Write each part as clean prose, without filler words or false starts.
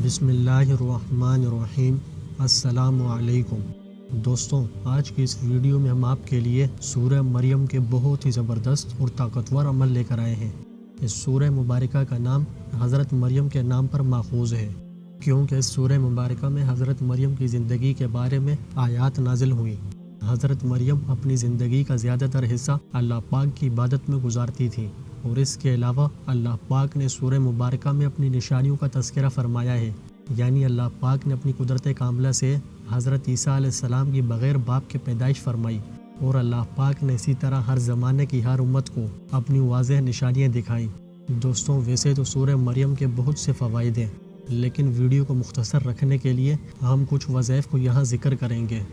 بسم اللہ الرحمن الرحیم۔ السلام علیکم دوستوں، آج کی اس ویڈیو میں ہم آپ کے لیے سورہ مریم کے بہت ہی زبردست اور طاقتور عمل لے کر آئے ہیں۔ اس سورہ مبارکہ کا نام حضرت مریم کے نام پر ماخوذ ہے، کیونکہ اس سورہ مبارکہ میں حضرت مریم کی زندگی کے بارے میں آیات نازل ہوئیں۔ حضرت مریم اپنی زندگی کا زیادہ تر حصہ اللہ پاک کی عبادت میں گزارتی تھیں، اور اس کے علاوہ اللہ پاک نے سورہ مبارکہ میں اپنی نشانیوں کا تذکرہ فرمایا ہے، یعنی اللہ پاک نے اپنی قدرت کاملہ سے حضرت عیسیٰ علیہ السلام کی بغیر باپ کے پیدائش فرمائی، اور اللہ پاک نے اسی طرح ہر زمانے کی ہر امت کو اپنی واضح نشانیاں دکھائیں۔ دوستوں، ویسے تو سورہ مریم کے بہت سے فوائد ہیں، لیکن ویڈیو کو مختصر رکھنے کے لیے ہم کچھ وظائف کو یہاں ذکر کریں گے۔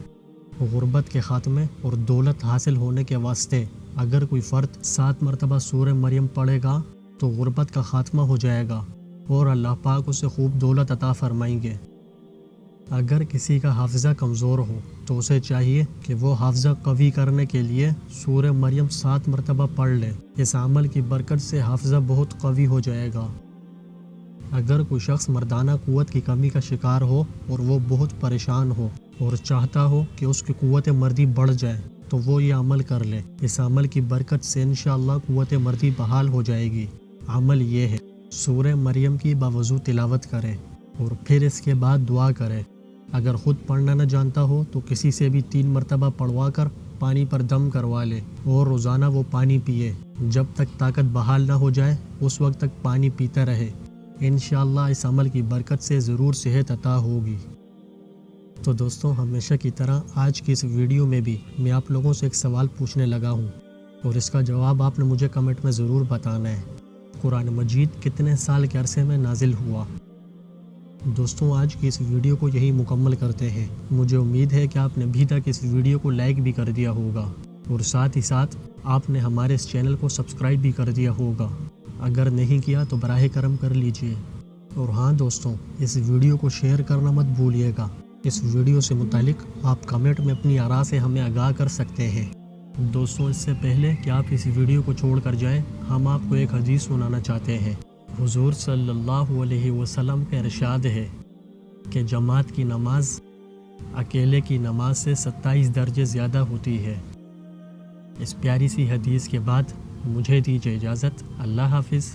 غربت کے خاتمے اور دولت حاصل ہونے کے واسطے اگر کوئی فرد 7 مرتبہ سورہ مریم پڑھے گا تو غربت کا خاتمہ ہو جائے گا اور اللہ پاک اسے خوب دولت عطا فرمائیں گے۔ اگر کسی کا حافظہ کمزور ہو تو اسے چاہیے کہ وہ حافظہ قوی کرنے کے لیے سورہ مریم 7 مرتبہ پڑھ لے۔ اس عمل کی برکت سے حافظہ بہت قوی ہو جائے گا۔ اگر کوئی شخص مردانہ قوت کی کمی کا شکار ہو اور وہ بہت پریشان ہو اور چاہتا ہو کہ اس کی قوت مردی بڑھ جائے تو وہ یہ عمل کر لے۔ اس عمل کی برکت سے انشاءاللہ قوت مردی بحال ہو جائے گی۔ عمل یہ ہے، سورہ مریم کی باوضو تلاوت کرے اور پھر اس کے بعد دعا کرے۔ اگر خود پڑھنا نہ جانتا ہو تو کسی سے بھی 3 مرتبہ پڑھوا کر پانی پر دم کروا لے اور روزانہ وہ پانی پیے۔ جب تک طاقت بحال نہ ہو جائے اس وقت تک پانی پیتا رہے۔ انشاءاللہ اس عمل کی برکت سے ضرور صحت عطا ہوگی۔ تو دوستوں، ہمیشہ کی طرح آج کی اس ویڈیو میں بھی میں آپ لوگوں سے ایک سوال پوچھنے لگا ہوں، اور اس کا جواب آپ نے مجھے کمنٹ میں ضرور بتانا ہے۔ قرآن مجید کتنے سال کے عرصے میں نازل ہوا؟ دوستوں، آج کی اس ویڈیو کو یہی مکمل کرتے ہیں۔ مجھے امید ہے کہ آپ نے ابھی تک اس ویڈیو کو لائک بھی کر دیا ہوگا، اور ساتھ ہی ساتھ آپ نے ہمارے اس چینل کو سبسکرائب بھی کر دیا ہوگا۔ اگر نہیں کیا تو براہ کرم کر لیجئے۔ اور ہاں دوستوں، اس ویڈیو کو شیئر کرنا مت بھولیے گا۔ اس ویڈیو سے متعلق آپ کمنٹ میں اپنی آراء سے ہمیں آگاہ کر سکتے ہیں۔ دوستوں، اس سے پہلے کہ آپ اس ویڈیو کو چھوڑ کر جائیں، ہم آپ کو ایک حدیث سنانا چاہتے ہیں۔ حضور صلی اللہ علیہ وسلم کا ارشاد ہے کہ جماعت کی نماز اکیلے کی نماز سے 27 درجے زیادہ ہوتی ہے۔ اس پیاری سی حدیث کے بعد مجھے دیجیے اجازت۔ اللہ حافظ۔